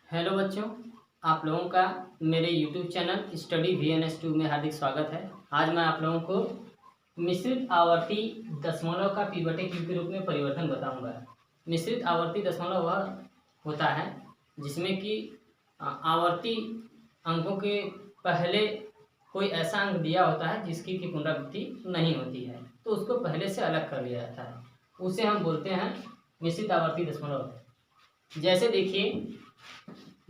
Hello बच्चों, आप लोगों का मेरे YouTube चैनल स्टडी VNS2 में हार्दिक स्वागत है। आज मैं आप लोगों को मिश्रित आवर्ती दशमलव का P बटे Q के रूप में परिवर्तन बताऊंगा। मिश्रित आवर्ती दशमलव वह होता है जिसमें कि आवर्ती अंकों के पहले कोई ऐसा अंक दिया होता है जिसकी की पुनरावृत्ति नहीं होती है, तो उसको पहले से अलग कर लिया जाता है। उसे हम बोलते हैं मिश्रित आवर्ती दशमलव। जैसे देखिए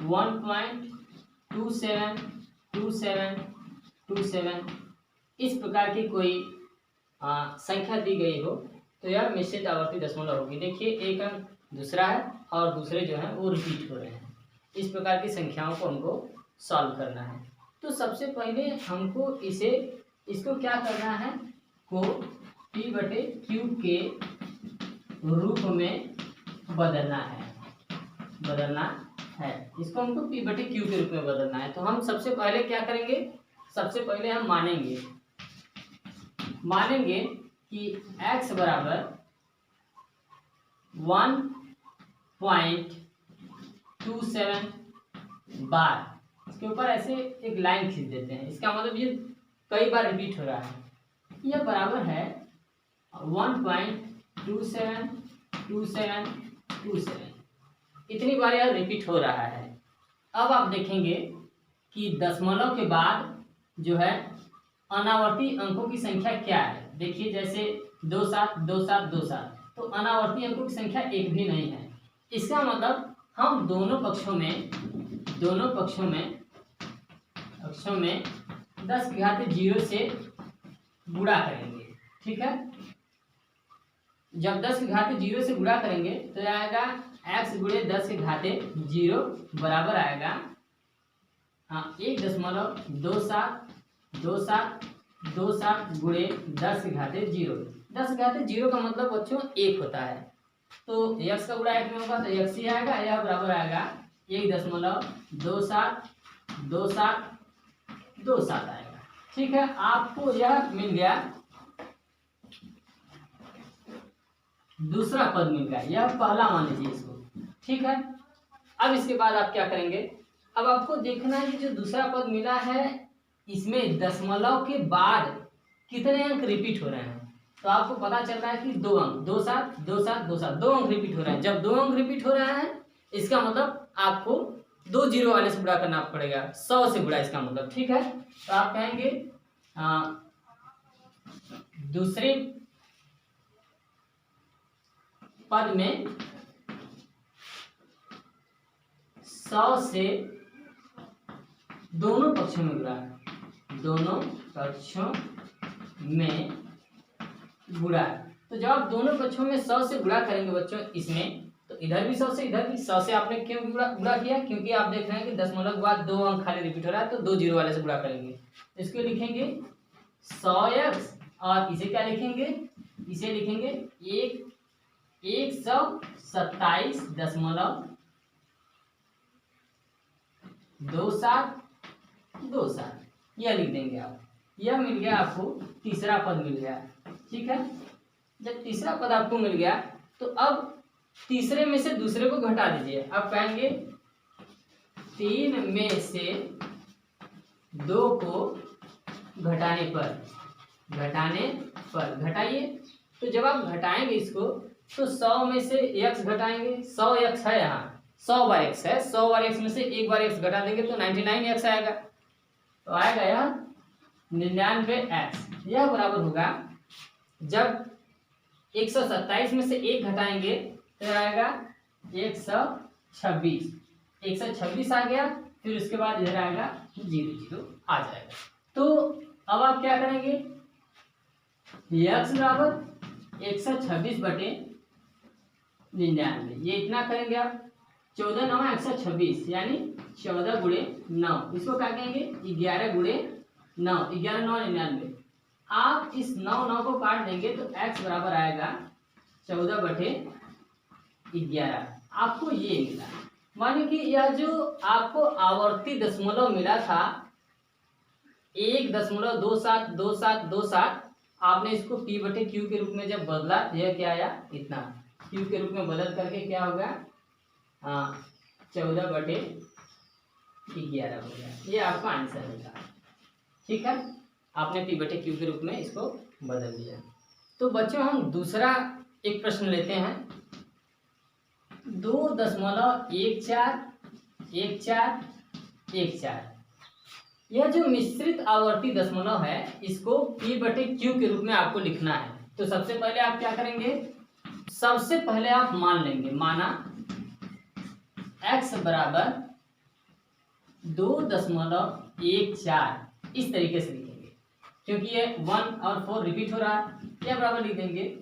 1.272727 इस प्रकार की कोई संख्या दी गई हो तो यह मिश्रित आवर्ती दशमलव होगी। देखिए एक अंक दूसरा है और दूसरे जो हैं वो रिपीट हो रहे हैं। इस प्रकार की संख्याओं को हमको सॉल्व करना है। तो सबसे पहले हमको इसको क्या करना है, को P बटे Q के रूप में बदलना है। इसको हमको P बटे Q के रूप में बदलना है। तो हम सबसे पहले क्या करेंगे, सबसे पहले हम मानेंगे कि x बराबर 1.27 बार, इसके ऊपर ऐसे एक लाइन खींच देते हैं। इसका मतलब ये कई बार रिपीट हो रहा है। यह बराबर है 1.272727 इतनी बार यह रिपीट हो रहा है। अब आप देखेंगे कि दशमलव के बाद जो है अनावर्ती अंकों की संख्या क्या है। देखिए जैसे 272727, तो अनावर्ती अंकों की संख्या एक भी नहीं है। इसका मतलब हम दोनों पक्षों में 10 की घात 0 से गुणा करेंगे। ठीक है, जब 10 की घात 0 से गुणा करेंगे तो आएगा x गुणे 10 की घात 0 बराबर आएगा 1.272727 गुणे 10 की घात 0। 10 की घात 0 का मतलब बच्चों 1 होता है, तो x का गुणा 1 में होगा तो x ही आएगा। यह बराबर आएगा 1.272727 आएगा। ठीक है, आपको यह मिल गया, दूसरा पद मिल गया, यह पहला मान लीजिए इसको। ठीक है, अब इसके बाद आप क्या करेंगे, अब आपको देखना है कि जो दूसरा पद मिला है इसमें दशमलव के बाद कितने अंक रिपीट हो रहे हैं। तो आपको पता चल रहा है कि 2 अंक, 272727 2 अंक रिपीट हो रहे हैं। जब 2 अंक रिपीट हो रहे हैं इसका मतलब आपको 2 जीरो वाले से गुणा करना पड़ेगा, 100 से गुणा इसका मतलब। ठीक है, तो आप कहेंगे दूसरे पद में 100 से दोनों पक्षों में गुणा, दोनों पक्षों में गुणा। तो जब आप दोनों पक्षों में 100 से गुणा करेंगे बच्चों इसमें, तो इधर भी 100 से इधर भी 100 से आपने क्यों गुणा किया, क्योंकि आप देख रहे हैं कि दशमलव के बाद 2 अंक खाली रिपीट हो रहा है, तो 2 जीरो वाले से गुणा करेंगे। इसको लिखेंगे 100x और इसे क्या लिखेंगे, इसे लिखेंगे 127.27 यह लिख देंगे आप। यह मिल गया आपको, तीसरा पद मिल गया। ठीक है, जब तीसरा पद आपको मिल गया तो अब तीसरे में से दूसरे को घटा दीजिए। अब कहेंगे 3 में से 2 को घटाने पर घटाइए। तो जब आप घटाएंगे इसको तो 100 में से x घटाएंगे, 100x है, यहाँ 100 बार x है, 100 बार x में से एक बार x घटा देंगे तो 99x आएगा। तो आएगा यह 99x। यह बराबर होगा, जब 127 में से 1 घटाएंगे तो आएगा 126। 126 आ गया, फिर उसके बाद इधर आएगा 00 आ जाएगा। तो अब आप क्या करेंगे, x बराबर 126 बटे 99, ये इतना करेंगे आप। 14 9 126 यानी 14 गुणे 9, इसको क्या कहेंगे 11 गुणे 9, 11 9 99। आप इस 9 को काट देंगे तो x बराबर आएगा 14 बटे 11। आपको ये मिला। मानिए कि यह जो आपको आवर्ती दशमलव मिला था 1.272727, आपने इसको P बटे Q के रूप में जब बदला, यह क्या आया, इतना Q के रूप में बदल करके क्या होगा 14/11 हो गया। ये आपका आंसर होगा। ठीक है, आपने P/Q के रूप में इसको बदल दिया। तो बच्चों हम दूसरा एक प्रश्न लेते हैं। 2.141414, यह जो मिश्रित आवर्ती दशमलव है इसको P/Q के रूप में आपको लिखना है। तो सबसे पहले आप क्या करेंगे, सबसे पहले आप मान लेंगे, माना x बराबर 2.14, इस तरीके से लिखेंगे क्योंकि ये 1 और 4 रिपीट हो रहा है। क्या बराबर लिख देंगे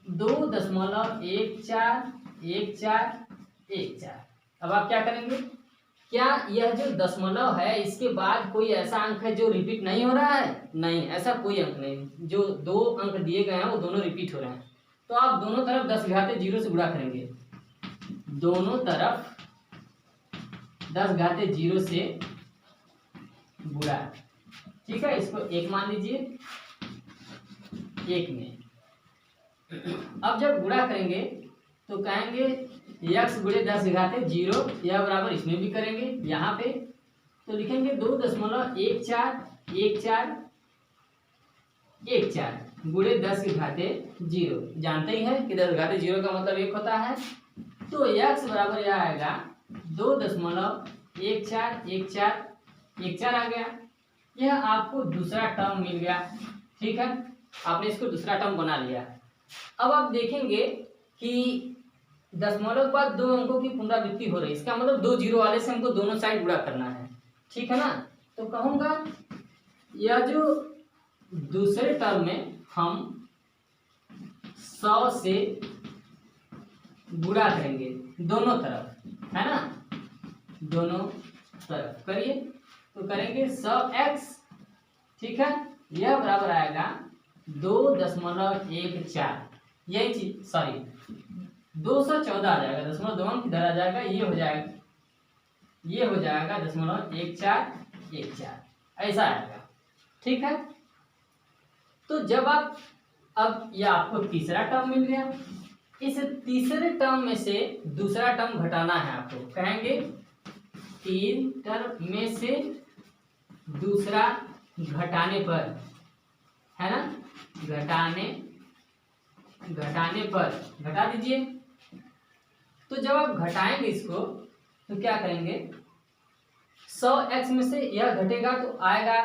2.141414। अब आप क्या करेंगे, क्या यह जो दशमलव है इसके बाद कोई ऐसा अंक है जो रिपीट नहीं हो रहा है? नहीं, ऐसा कोई अंक नहीं। जो 2 अंक दिए गए हैं वो दोनों रिपीट हो रहे हैं। तो आप दोनों तरफ 10⁻0 से गुणा करेंगे, दोनों तरफ 10⁻0 से गुणा। ठीक है, इसको 1 मान लीजिए, 1 में। अब जब गुणा करेंगे तो कहेंगे x गुणे 10⁻0, यह बराबर इसमें भी करेंगे यहाँ पे, तो लिखेंगे 2.141414 गुणे 10⁻0। जानते ही है कि 10⁻0 का मतलब 1 होता है। तो x बराबर यह आएगा 2.141414 आ गया। यह आपको दूसरा टर्म मिल गया। ठीक है, आपने इसको दूसरा टर्म बना लिया। अब आप देखेंगे कि दशमलव के बाद 2 अंकों की पुनरावृत्ति हो रही है, इसका मतलब 2 जीरो वाले से हमको दोनों साइड गुणा करना है। ठीक है ना, तो कहूँगा यह जो दूसरे टर्म में हम 100 से गुणा करेंगे दोनों तरफ, है ना, दोनों तरफ करिए, तो करेंगे 100x। ठीक है, यह बराबर आएगा 2.14, यही चीज, सॉरी 214 आ जाएगा, 2 अंक इधर आ जाएगा, ये हो जाएगा 0.1414, ऐसा आएगा। ठीक है, तो जब आप, अब यह आपको तीसरा टर्म मिल गया, इस तीसरे टर्म में से दूसरा टर्म घटाना है आपको। कहेंगे 3 टर्म में से दूसरा घटाने पर, है ना, घटाने पर घटा दीजिए। तो जब आप घटाएंगे इसको तो क्या करेंगे, 100x में से यह घटेगा तो आएगा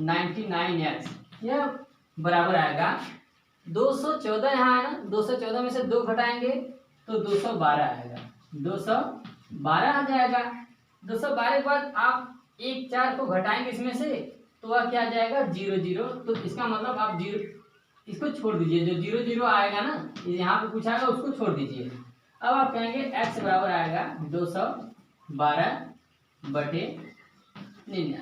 99x, यह बराबर आएगा 214। यहाँ है ना, 214 में से 2 घटाएंगे तो 212 आएगा, 212 आ जाएगा। 212 के बाद आप 1 4 को घटाएंगे इसमें से तो वह क्या आ जाएगा 0 0। तो इसका मतलब आप 0, इसको छोड़ दीजिए, जो 0 0 आएगा ना यहाँ पे कुछ आएगा उसको छोड़ दीजिए। अब आप कहेंगे x बराबर आएगा 212/99।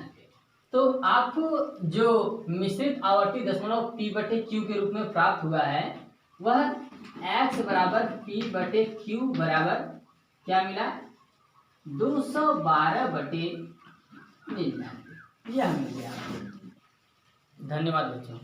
तो आपको जो मिश्रित आवर्ती दशमलव P/Q के रूप में प्राप्त हुआ है वह x बराबर P/Q बराबर क्या मिला, 212/99, यह मिल गया। धन्यवाद बच्चों।